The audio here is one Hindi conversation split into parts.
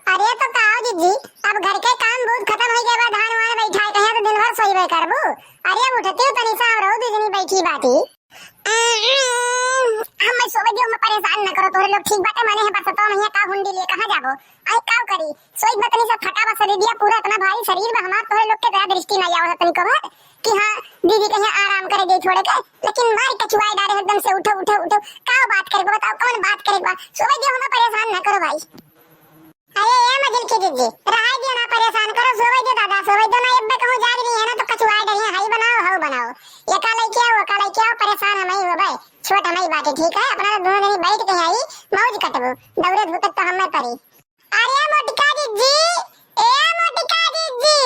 अरे तो काओ जीजी, अब घर के काम बहुत खत्म हो गए बा, धान वान बैठा कहे तो दिन भर सोईबे करबू। अरे उठते तनी सा रहो दुजनी बैठी बाती। हम सोवे दियो में परेशान न करो, तोरे लोग ठीक बाटे माने है बस तो मैं का हुंडी लिए कहां जाबो। आई का करी सोई बतनी सा फटा बस दिया पूरा इतना भारी शरीर में हमार तोरे लोग के दया दृष्टि नहीं आवत तनी को बात कि हां दीदी कहीं आराम करे दे छोड़े के, लेकिन मार कछुआई डाले एकदम से उठो उठो उठो का बात करे बताओ कौन बात करे बा। सोवे दियो हमें परेशान न करो भाई। अरे ये मजल के जीजी रहा दियो ना परेशान करो, सोवे दियो दादा सोवे दो ना, अब कहूं जाग रही है ना तो कछुआई डरी है, हाई बनाओ हाउ बनाओ ये का लई क्या परेशान हम ही हो भाई, छोट हम ही बाटे ठीक है। अपना दोनों दिन बैठ के आई मौज कटबो, दौड़े धूपत तो हमें परी। अरे मोटिका जीजी, ए मोटिका जीजी,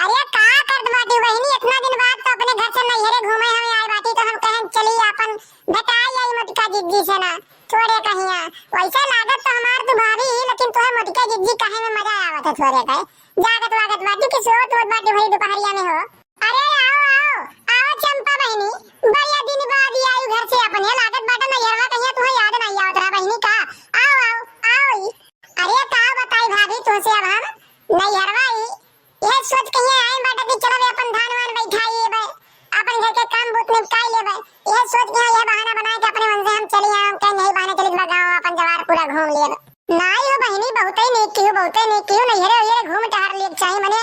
अरे का करत बाटी बहनी, इतना दिन बाद तो अपने घर से नैहरे घूमे हम आए बाटी तो हम कहन चली अपन बताई आई मोटिका जीजी से ना छोड़े कहिया। वैसे लागत तो हमार तू भाभी, लेकिन तोहे मोटिका जीजी कहे में मजा आवत है छोड़े का। जागत वागत बाटी कि सोत वोत बाटी भई दोपहरिया में हो। अरे आओ आओ चंपा बहनी, बढ़िया दिन बाद ही आई घर से अपन, ये लागत बाटा नैहरवा कहिया तुम्हें याद नहीं आवत रहा बहनी का। आओ आओ आओ। अरे का बताई भाभी तुमसे अब हम नैहरवा ही ये सोच कहिया आए बाटा कि चलो अपन धान वान बैठाइए बे, अपन घर के काम बहुत निपटाई लेबे, ये सोच के ये बहाना बना के अपने मन से हम चले आए, कहीं नहीं बहाने चले गांव अपन जवार पूरा घूम लेब। नहीं हो बहनी बहुते नेक कियो नैहरे ये घूम टहर ले चाहिए मने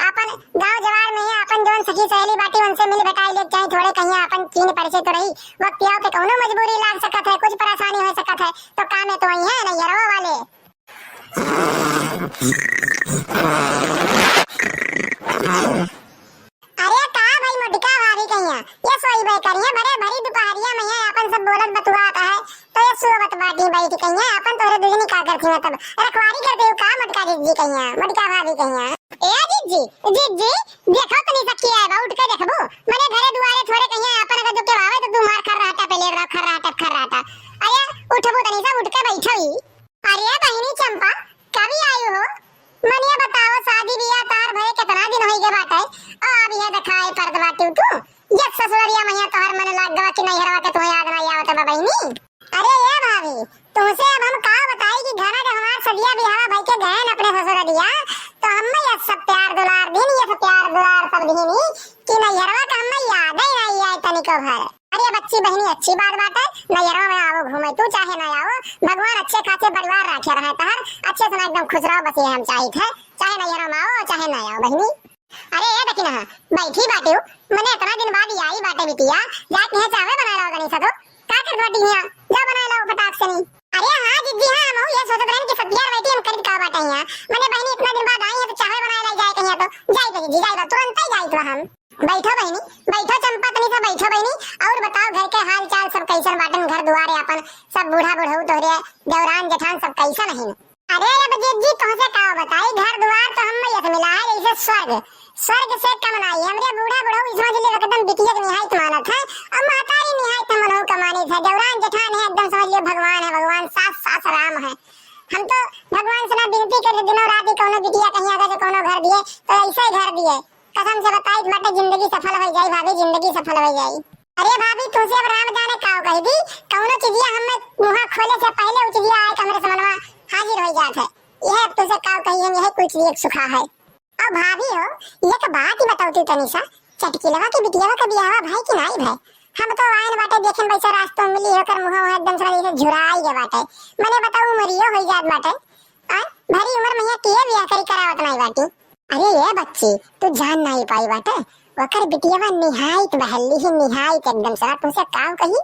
अपन गांव जवार में है अपन जोन सखी सहेली बाटी उनसे मिल बटाई ले चाहिए, थोड़े कहीं अपन चीन परिचय तो रही वक्त आओ पे कोनो मजबूरी लाग सकत है, कुछ परेशानी हो सकत है तो काम है तो वही है नैहरवा वाले। अरे का भाई मोटिका भाभी कहिया ये सोई बे करिए बड़े भरी दोपहरिया में है अपन सब बोलत बतुआत है तो ये सोवत बाटी बैठ कहिया अपन तोरे दुजनी का करथी तब रखवारी करते हो का मोटिका जीजी कहिया मोटिका भाभी कहिया। ए जीजी जीजी देखो तनी सखी है बा उठ के देखबो मने घरे दुआरे थोड़े कहिया अपन अगर जो के आवे तो तू मार कर रहता पहले खर रहता। अरे उठबो तनी सा उठ के बैठो ही। अरे बहनी चंपा कभी आई हो मने बताओ शादी बियाह तार भरे कितना दिन होई गे बाटे अब ये दिखाई पर्द बाटी तू ये ससुरिया मैया तोहर मन लाग गवा कि नहीं हरवा के तो याद नहीं आवत बा बहनी। अरे ये भाभी तुमसे अब हम का बताई कि घना जब हमार सदिया बियाह भाई के गए अपने ससुर दिया तो हम ये सब प्यार दुलार दिन ये सब प्यार दुलार सब दीनी कि नहीं हरवा का हम याद ही नहीं आई तनिको भर। अरे बच्ची बहनी अच्छी बात बात है नैहरों में आओ घूमे तू चाहे ना आओ भगवान अच्छे खासे परिवार रखे रहे तहर अच्छे से एकदम खुश रहो बस ये हम चाहिए थे चाहे नैहरों में आओ चाहे ना आओ बहनी। अरे ये देखी ना बैठी बाटी मने इतना दिन बाद ही आई बाटे बिटिया जाके है चावे बना लो गनी सदो का कर बाटी हिया जा बना लो फटाक से नहीं। अरे हां जीजी हां हम ये सोचत रहन कि सब्जियां बैठी हम कर का बाटे हिया मने बहनी इतना दिन बाद आई है तो चावे बना ले जाए कहिया तो जाई जीजी जाई तुरंत ही जाई तो हम बैठो बहनी बैठो चंपा तनी सा बैठो बहनी और बताओ घर के हाल चाल सब कैसन बाटन घर दुआरे अपन सब बूढ़ा बुढ़ऊ तोहरे देवरान जेठान सब कैसन है। अरे अब जीजी तुमसे का बताई घर दुआर तो हम ये से मिला है जैसे स्वर्ग से कम नहीं हमरे बूढ़ा बुढ़ऊ इसमें जिले एकदम बिटिया की निहायत मानत है और मातारी निहायत मनऊ कमानी है देवरान जेठान है एकदम समझ लियो भगवान है भगवान सास राम है। हम तो भगवान से ना विनती कर दिनों रात कोनो बिटिया कहीं अगर कोनो घर दिए तो ऐसे ही घर दिए कसम से बताई बाटे जिंदगी सफल हो जाई भाभी जिंदगी सफल हो जाई। अरे भाभी तुझसे अब राम जाने का कह दी कौनो चीजिया हमें मुंह खोले से पहले वो चीजिया आए कमरे से मनवा हाजिर हो जात है यह तुझसे का कही हम यह कुछ एक सुखा है। अब भाभी हो ये तो बात ही बताओ तू तनिसा चटकी लगा के बिटिया का बियाह भाई की नहीं भाई हम तो आयन बाटे देखें बैसा रास्ता मिली होकर मुंह एकदम से जैसे झुराई के बाटे मैंने बताऊं मरियो हो जात बाटे आ भरी उम्र में ये किए बियाह करी करावत नहीं बाटी। अरे ये बच्ची तू जान नहीं पाई बाटे वकर बिटियावा निहायत बहली ही निहायत एकदम से तुमसे काम कही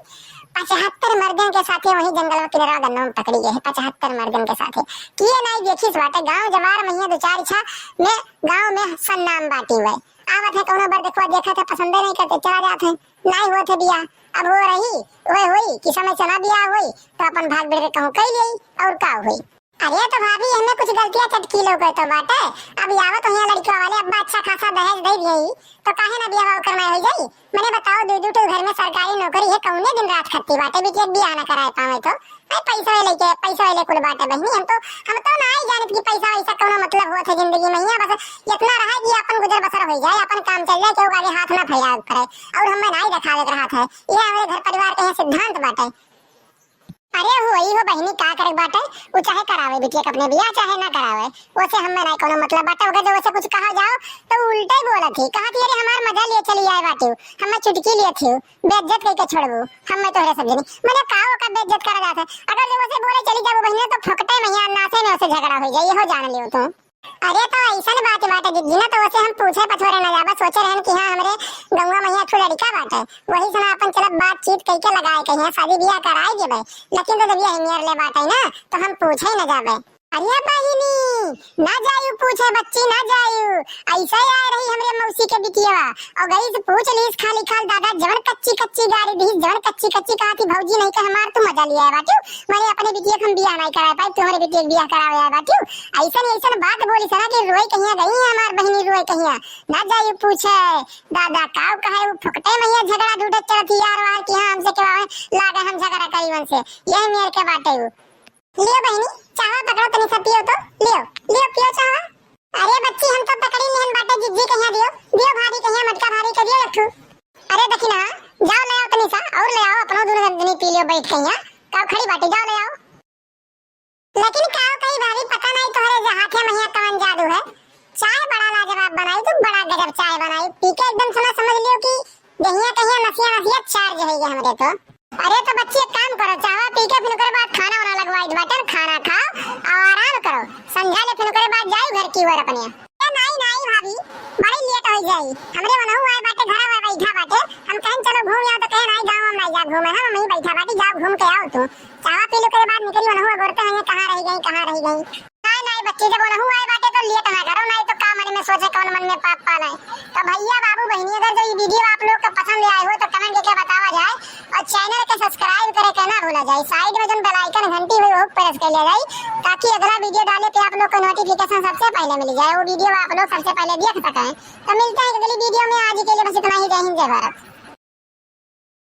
75 मर्दन के साथे वही जंगल किनारा गन्नों में पकड़ी गए 75 मर्दन के साथे किए नहीं देखिस बाटे गांव जवार में ये दो चार इच्छा में गांव में सन्नाम बाटी हुए आवत है कोनो बार देखवा देखा था पसंद नहीं करते चला जाते नहीं हुआ थे बिया अब हो रही वही हुई कि समय चला बिया हुई तो अपन भाग बेड़ कहूं कई ली और का हुई। अरे तो भाभी हमें कुछ गलतियां चटकी लोग तो बात है अब आवत यहाँ लड़का वाले अब्बा अच्छा खासा दहेज दे दिए तो काहे ना बियाह करना हो जाई मैंने बताओ दो दो घर में सरकारी नौकरी है कौने दिन रात खत्ती बाटे भी बियाह ना कराए पावे तो पैसा ले कुल बाटे बहनी हम तो ना ही जानत कि पैसा वैसा कोनो मतलब हुआ था जिंदगी में ही बस इतना रहा कि अपन गुजर बसर हो जाए अपन काम चल जाए केहू आगे हाथ ना फैलाव करे और हमें नहीं दिखावे रहा था ये हमारे घर परिवार के सिद्धांत बाटे। अरे वही हो बहिनी का करे बाटे, वो चाहे करावे बिटिया के अपने बियाह चाहे ना करावे, वैसे हमें नहीं कोनो मतलब बाटे। अगर जो वैसे कुछ कहा जाओ तो उल्टा ही बोलत थी, कहा थी अरे हमार मजा लिए चली आए बाटे, हमें चुटकी लिए थी बेइज्जत करके छोड़बू, हमें तोहरे सब जनी मैंने कहा का बेइज्जत करा जाता। अगर जो वैसे बोले चली जाओ बहिनी तो फकटे मैया नासे में उसे झगड़ा हो जाए, हो जान लियो तो। अरे तो ऐसा बात बाटे दीदी ना, तो वैसे हम पूछे पछोरे ना जाबा, सोचे रहन कि हां हमरे गंगा मैया ठो लड़का बाटे, वही सना अपन चलत बातचीत करके लगाए कहीं शादी बियाह कराए जेबे। लेकिन तो जब ये नियर ले बाटे ना तो हम पूछे ही ना जाबे। अरे बहिनी ना जायू पूछे बच्ची ना जायू, ऐसा ही आ रही हमरे मौसी के बिटिया और गई से पूछ लीस खाली खाल दादा जवन कच्ची कच्ची गाड़ी दी जवन कच्ची कच्ची कहा थी भौजी नहीं का हमार तू मजा लिया है बाटू, मैंने अपने बिटिया हम बियाह नहीं कराए पाई, तुम्हारे बिटिया बियाह करावे है बाटू। ऐसा बात बोली सना कि रोई कहिया गई है हमार बहिनी रोई कहिया ना जायू पूछे दादा काऊ कहे वो फकटे मैया झगड़ा ढूंढे चलती यार वार कि हां हमसे के लागे हम झगड़ा करी वन से, यही मेरे के बाटे वो। लियो बहिनी चावा पकड़ो तनी सा पियो तो लियो लियो पियो चावा। अरे बच्ची हम तो पकड़ी नहीं बाटे जिज्जी कहिया दियो दियो भारी कहिया मटका भारी कर दियो रखू। अरे देखी ना जाओ ले आओ तनी सा और ले आओ अपनो दूर जनी पी लियो बैठ कहिया काऊ खड़ी बाटे जाओ ले आओ। लेकिन काऊ कई भारी पता नहीं तोहरे हाथे मैया कवन जादू है, चाय बड़ा लाजवाब बनाई तू, बड़ा गजब चाय बनाई, पी के एकदम सुना समझ लियो कि दहिया कहिया नसिया चार्ज है हमरे तो। अरे तो बच्ची एक काम करो चावा पी के फिर ओकरे बाद खाना वाना लगवाई बाटे, खाना खाओ और आराम करो, समझा ले फिर ओकरे बाद जाई घर की ओर अपने। नहीं नहीं भाभी बड़ी लेट हो जाई, हमरे मनहु आए बाटे घर में बैठा बाटे, हम कहीं चलो घूम आओ तो कहे नहीं गांव में नहीं जा घूमे, हम वहीं बैठा बाटे जाओ घूम के आओ तू। चावा पी लो के बाद निकली मनहु गोरते हैं कहां रह गई कहां रह गई। नहीं बच्ची जब मनहु आए बाटे तो लेट ना करो, नहीं तो का मन में सोचे कौन मन में पाप पाले। तो भैया बाबू बहनी अगर जो ये वीडियो आप लोग को पसंद आए हो तो कमेंट करके बतावा जाए और चैनल को सब्सक्राइब करे के ना भूला जाए, साइड में जो बेल आइकन घंटी हुई वो प्रेस कर ले जाए ताकि अगला वीडियो डाले पे आप लोग को नोटिफिकेशन सबसे पहले मिल जाए, वो वीडियो आप लोग सबसे पहले देख सकें। तो मिलते हैं अगली वीडियो में, आज के लिए बस इतना ही, जय हिंद जय भारत।